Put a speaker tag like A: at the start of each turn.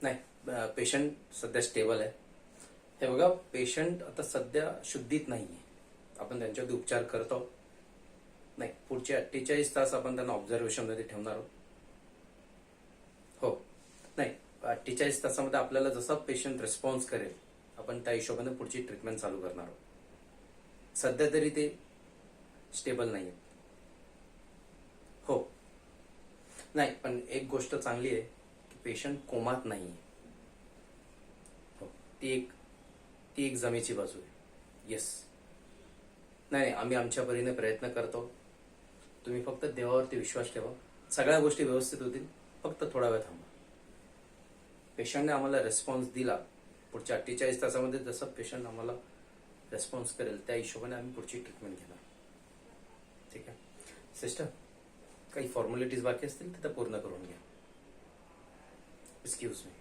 A: नाही, पेशंट सध्या स्टेबल आहे. हे बघा, पेशंट आता सध्या शुद्धीत नाहीये. आपण त्यांच्यावरती उपचार करतो. नाही, पुढचे 48 तास आपण त्यांना ऑब्झर्वेशन मध्ये ठेवणार आहोत. हो, नाही, 48 तासामध्ये आपल्याला जसा पेशंट रिस्पॉन्स करेल आपण त्या हिशोबाने पुढची ट्रीटमेंट चालू करणार आहोत. सध्या तरी ते स्टेबल नाही आहेत. हो, नाही, पण एक गोष्ट चांगली आहे की पेशंट कोमात नाही आहे. हो, ती एक जमेची बाजू आहे. येस. नाही, आम्ही आमच्या परीने प्रयत्न करतो. तुम्ही फक्त देवावरती विश्वास ठेवा. सगळ्या गोष्टी व्यवस्थित होतील. फक्त थोडा वेळ थांबा. पेशंटने आम्हाला रिस्पॉन्स दिला, पुढच्या 48 तासामध्ये जसं पेशंट आम्हाला रिस्पॉन्स करेल त्या हिशोबाने आम्ही पुढची ट्रीटमेंट घेणार. ठीक आहे सिस्टर, काही फॉर्मॅलिटीज बाकी असतील तर त्या पूर्ण करून घ्या. Excuse me.